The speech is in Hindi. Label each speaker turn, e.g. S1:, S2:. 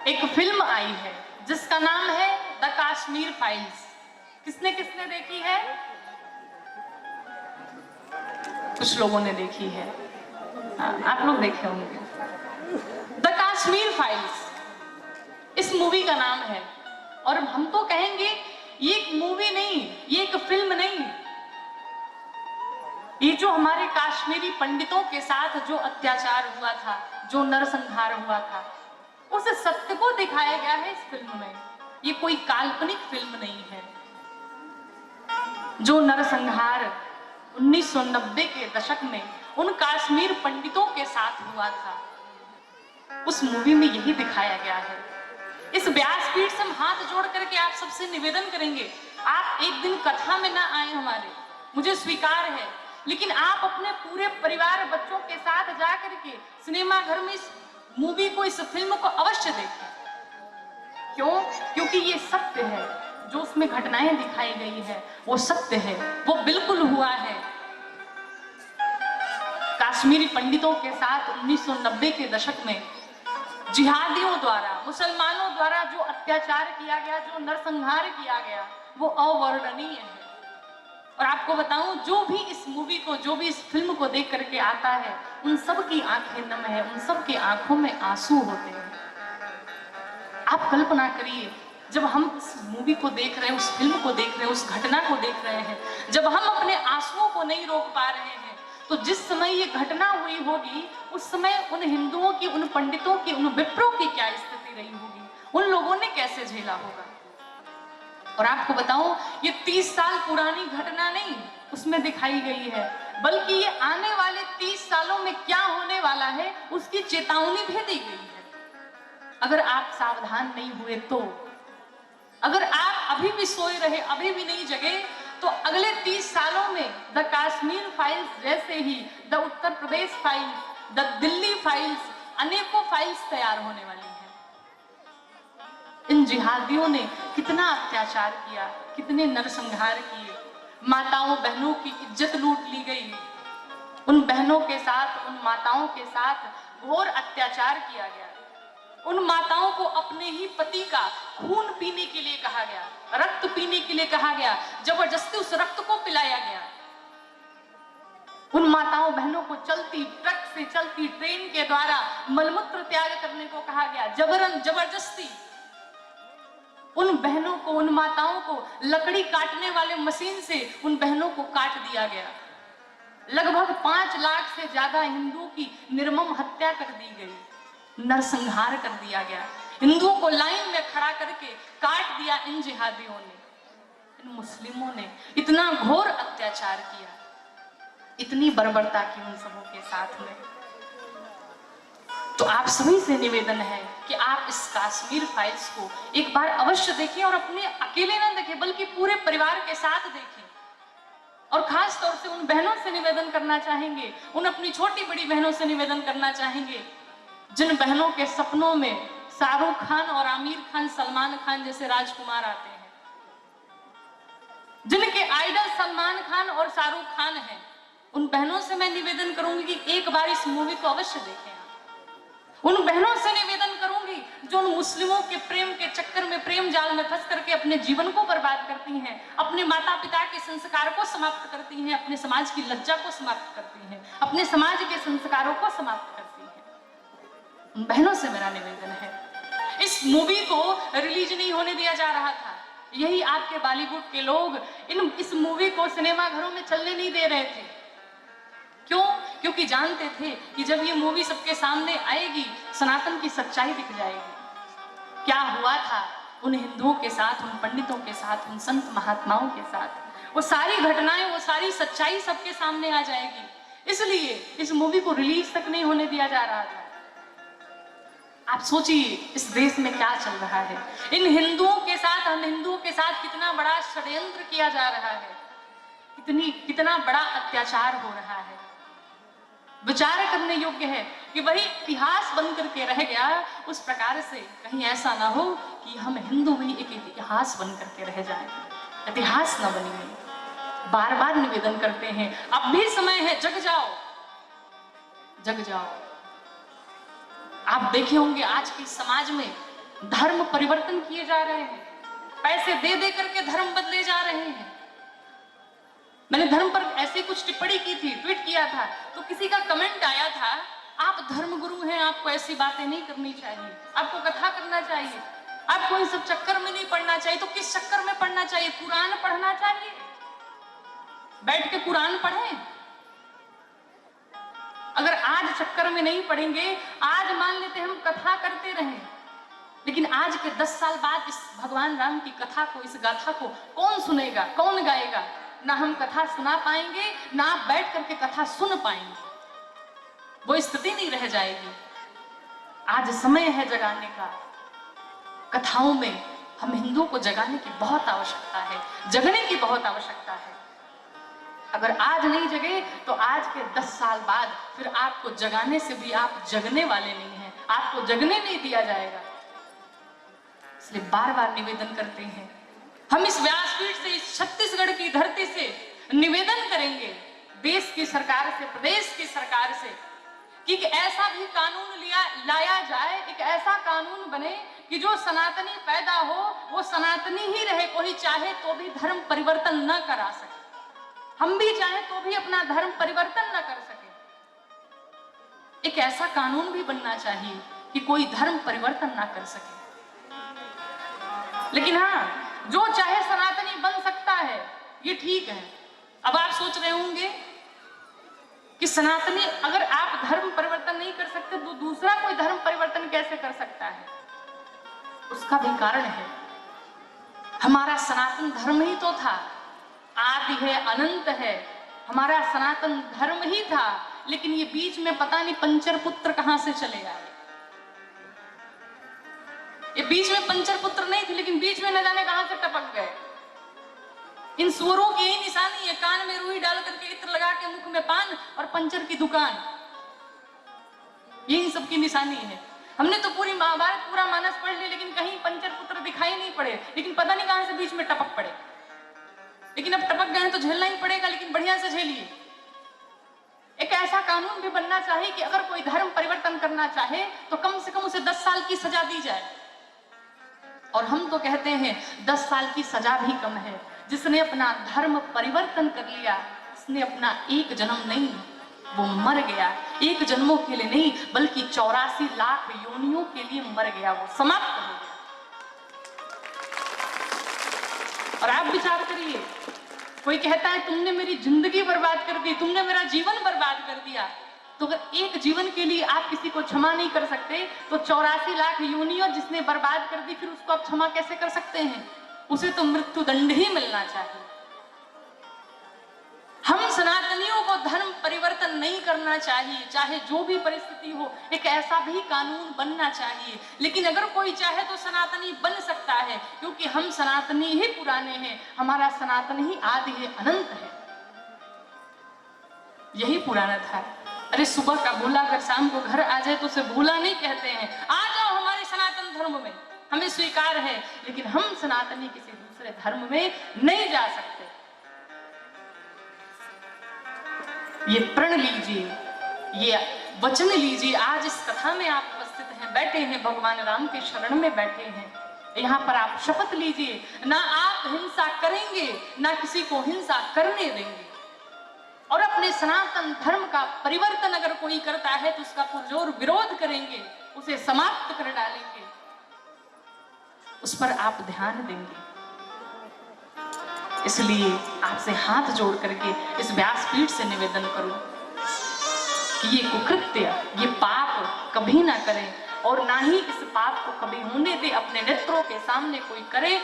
S1: एक फिल्म आई है जिसका नाम है द कश्मीर फाइल्स। किसने किसने देखी है? कुछ लोगों ने देखी है। आप लोग देखे होंगे। द कश्मीर फाइल्स इस मूवी का नाम है। और हम तो कहेंगे ये एक मूवी नहीं, ये एक फिल्म नहीं, ये जो हमारे कश्मीरी पंडितों के साथ जो अत्याचार हुआ था, जो नरसंहार हुआ था, उस सत्य को दिखाया गया है इस फिल्म में। ये कोई काल्पनिक फिल्म नहीं है। जो नरसंहार 1990 के दशक में उन कश्मीर पंडितों के साथ हुआ था, उस मूवी में यही दिखाया गया है। इस व्यासपीठ से हम हाथ जोड़ करके आप सबसे निवेदन करेंगे, आप एक दिन कथा में ना आए हमारे, मुझे स्वीकार है, लेकिन आप अपने पूरे परिवार बच्चों के साथ जा करके सिनेमा घर में इस मूवी को, इस फिल्म को अवश्य देखें। क्यों? क्योंकि ये सत्य है। जो उसमें घटनाएं दिखाई गई है वो सत्य है, वो बिल्कुल हुआ है। कश्मीरी पंडितों के साथ 1990 के दशक में जिहादियों द्वारा, मुसलमानों द्वारा जो अत्याचार किया गया, जो नरसंहार किया गया, वो अवर्णनीय है। और आपको बताऊं, जो भी इस मूवी को, जो भी इस फिल्म को देख करके आता है, उन सब की आंखें नम है, उन सब की आंखों में आंसू होते हैं। आप कल्पना करिए, जब हम इस मूवी को देख रहे हैं, उस फिल्म को देख रहे हैं, उस घटना को देख रहे हैं, जब हम अपने आंसुओं को नहीं रोक पा रहे हैं, तो जिस समय ये घटना हुई होगी, उस समय उन हिंदुओं की, उन पंडितों की, उन विप्रों की क्या स्थिति रही होगी, उन लोगों ने कैसे झेला होगा। और आपको बताऊं, ये 30 साल पुरानी घटना नहीं उसमें दिखाई गई है, बल्कि ये आने वाले 30 सालों में क्या होने वाला है उसकी चेतावनी भी दी गई है। अगर आप सावधान नहीं हुए तो, अगर आप अभी भी सोए रहे, अभी भी नहीं जगे, तो अगले 30 सालों में द कश्मीर फाइल्स जैसे ही the Uttar Pradesh files, the Delhi files, अनेकों फाइल्स तैयार होने वाली हैं। इन जिहादियों ने कितना अत्याचार किया, कितने नरसंहार किए, माताओं बहनों की इज्जत लूट ली गई, उन बहनों के साथ, उन माताओं के साथ घोर अत्याचार किया गया। उन माताओं को अपने ही पति का खून पीने के लिए कहा गया, रक्त पीने के लिए कहा गया, जबरदस्ती उस रक्त को पिलाया गया। उन माताओं बहनों को चलती ट्रक से, चलती ट्रेन के द्वारा मलमूत्र त्याग करने को कहा गया, जबरन जबरदस्ती। उन बहनों को, उन माताओं को लकड़ी काटने वाले मशीन से उन बहनों को काट दिया गया। लगभग 5 लाख से ज्यादा हिंदुओं की निर्मम हत्या कर दी गई, नरसंहार कर दिया गया। हिंदुओं को लाइन में खड़ा करके काट दिया इन जिहादियों ने, इन मुस्लिमों ने इतना घोर अत्याचार किया, इतनी बर्बरता की उन सबों के साथ में। तो आप सभी से निवेदन है कि आप इस कश्मीर फाइल्स को एक बार अवश्य देखें, और अपने अकेले ना देखें बल्कि पूरे परिवार के साथ देखें। और खास तौर से उन बहनों से निवेदन करना चाहेंगे, उन अपनी छोटी बड़ी बहनों से निवेदन करना चाहेंगे जिन बहनों के सपनों में शाहरुख खान और आमिर खान, सलमान खान जैसे राजकुमार आते हैं, जिनके आइडल सलमान खान और शाहरुख खान हैं, उन बहनों से मैं निवेदन करूंगी कि एक बार इस मूवी को अवश्य देखें। उन बहनों से निवेदन करूंगी जो उन मुस्लिमों के प्रेम के चक्कर में, प्रेम जाल में फंस करके अपने जीवन को बर्बाद करती हैं, अपने माता पिता के संस्कार को समाप्त करती हैं, अपने समाज की लज्जा को समाप्त करती हैं, अपने समाज के संस्कारों को समाप्त करती हैं। उन बहनों से मेरा निवेदन है, इस मूवी को रिलीज नहीं होने दिया जा रहा था। यही आपके बॉलीवुड के लोग इस मूवी को सिनेमा घरों में चलने नहीं दे रहे थे। क्यों? क्योंकि जानते थे कि जब ये मूवी सबके सामने आएगी, सनातन की सच्चाई दिख जाएगी। क्या हुआ था उन हिंदुओं के साथ, उन पंडितों के साथ, उन संत महात्माओं के साथ, वो सारी घटनाएं, वो सारी सच्चाई सबके सामने आ जाएगी। इसलिए इस मूवी को रिलीज तक नहीं होने दिया जा रहा था। आप सोचिए इस देश में क्या चल रहा है, इन हिंदुओं के साथ, हम हिंदुओं के साथ कितना बड़ा षड्यंत्र किया जा रहा है, कितना बड़ा अत्याचार हो रहा है। विचार करने योग्य है कि वही इतिहास बन करके रह गया, उस प्रकार से कहीं ऐसा ना हो कि हम हिंदू भी एक इतिहास बन करके रह जाएं, इतिहास न बनिए। बार बार निवेदन करते हैं, अब भी समय है, जग जाओ, जग जाओ। आप देखे होंगे आज के समाज में धर्म परिवर्तन किए जा रहे हैं, पैसे दे दे करके धर्म बदले जा रहे हैं। मैंने धर्म पर ऐसी कुछ टिप्पणी की थी, ट्वीट किया था, तो किसी का कमेंट आया था, आप धर्म गुरु हैं, आपको ऐसी बातें नहीं करनी चाहिए, आपको कथा करना चाहिए, आपको इस सब चक्कर में नहीं पढ़ना चाहिए। तो किस चक्कर में पढ़ना चाहिए? कुरान पढ़ना चाहिए, बैठ के कुरान पढ़ें। अगर आज चक्कर में नहीं पढ़ेंगे, आज मान लेते हम कथा करते रहें, लेकिन आज के 10 साल बाद इस भगवान राम की कथा को, इस गाथा को कौन सुनेगा, कौन गाएगा? ना हम कथा सुना पाएंगे, ना आप बैठ करके कथा सुन पाएंगे, वो स्थिति नहीं रह जाएगी। आज समय है जगाने का। कथाओं में हम हिंदुओं को जगाने की बहुत आवश्यकता है, जगने की बहुत आवश्यकता है। अगर आज नहीं जगे तो आज के 10 साल बाद फिर आपको जगाने से भी आप जगने वाले नहीं हैं, आपको जगने नहीं दिया जाएगा। इसलिए बार बार निवेदन करते हैं, हम इस व्यासपीठ से, इस छत्तीसगढ़ की धरती से निवेदन करेंगे देश की सरकार से, प्रदेश की सरकार से, कि एक ऐसा भी कानून लाया जाए, एक ऐसा कानून बने कि जो सनातनी पैदा हो वो सनातनी ही रहे, कोई चाहे तो भी धर्म परिवर्तन न करा सके, हम भी चाहे तो भी अपना धर्म परिवर्तन न कर सके। एक ऐसा कानून भी बनना चाहिए कि कोई धर्म परिवर्तन ना कर सके। लेकिन हाँ, जो चाहे सनातनी बन सकता है, ये ठीक है। अब आप सोच रहे होंगे कि सनातनी, अगर आप धर्म परिवर्तन नहीं कर सकते तो दूसरा कोई धर्म परिवर्तन कैसे कर सकता है? उसका भी कारण है, हमारा सनातन धर्म ही तो था, आदि है, अनंत है, हमारा सनातन धर्म ही था। लेकिन ये बीच में पता नहीं पंचर पुत्र कहां से चले आए। ये बीच में पंचर पुत्र नहीं थे, लेकिन बीच में न जाने कहां से टपक गए। इन सुअरों की यही निशानी है, कान में रुई डाल करके इत्र लगा के मुख में पान और पंचर की दुकान, यही सबकी निशानी है। हमने तो पूरी महाभारत, पूरा मानस पढ़ लिया, लेकिन कहीं पंचर पुत्र दिखाई नहीं पड़े, लेकिन पता नहीं कहां से बीच में टपक पड़े। लेकिन अब टपक गए तो झेलना ही पड़ेगा, लेकिन बढ़िया से झेलिए। एक ऐसा कानून भी बनना चाहिए कि अगर कोई धर्म परिवर्तन करना चाहे तो कम से कम उसे 10 साल की सजा दी जाए। और हम तो कहते हैं 10 साल की सजा भी कम है। जिसने अपना धर्म परिवर्तन कर लिया, उसने अपना एक जन्म नहीं, वो मर गया। एक जन्मों के लिए नहीं, बल्कि 84 लाख योनियों के लिए मर गया, वो समाप्त हो गया। और आप विचार करिए, कोई कहता है तुमने मेरी जिंदगी बर्बाद कर दी, तुमने मेरा जीवन बर्बाद कर दिया। तो अगर एक जीवन के लिए आप किसी को क्षमा नहीं कर सकते, तो 84 लाख योनियों जिसने बर्बाद कर दी, फिर उसको आप क्षमा कैसे कर सकते हैं? उसे तो मृत्यु दंड ही मिलना चाहिए। हम सनातनियों को धर्म परिवर्तन नहीं करना चाहिए, चाहे जो भी परिस्थिति हो। एक ऐसा भी कानून बनना चाहिए। लेकिन अगर कोई चाहे तो सनातनी बन सकता है, क्योंकि हम सनातनी ही पुराने हैं, हमारा सनातन ही आदि है, अनंत है। यही पुराना था। अरे सुबह का भूला अगर शाम को घर आ जाए तो उसे भूला नहीं कहते हैं। आ जाओ हमारे सनातन धर्म में, हमें स्वीकार है, लेकिन हम सनातनी किसी दूसरे धर्म में नहीं जा सकते। ये प्रण लीजिए, ये वचन लीजिए। आज इस कथा में आप उपस्थित हैं, बैठे हैं, भगवान राम के शरण में बैठे हैं। यहाँ पर आप शपथ लीजिए, ना आप हिंसा करेंगे, ना किसी को हिंसा करने देंगे। और अपने सनातन धर्म का परिवर्तन अगर कोई करता है तो उसका पुरजोर विरोध करेंगे, उसे समाप्त कर डालेंगे, उस पर आप ध्यान देंगे। इसलिए आपसे हाथ जोड़ करके इस व्यासपीठ से निवेदन करूं कि ये कुकृत्य, ये पाप कभी ना करें, और ना ही इस पाप को कभी होने दे, अपने नेत्रों के सामने कोई करे।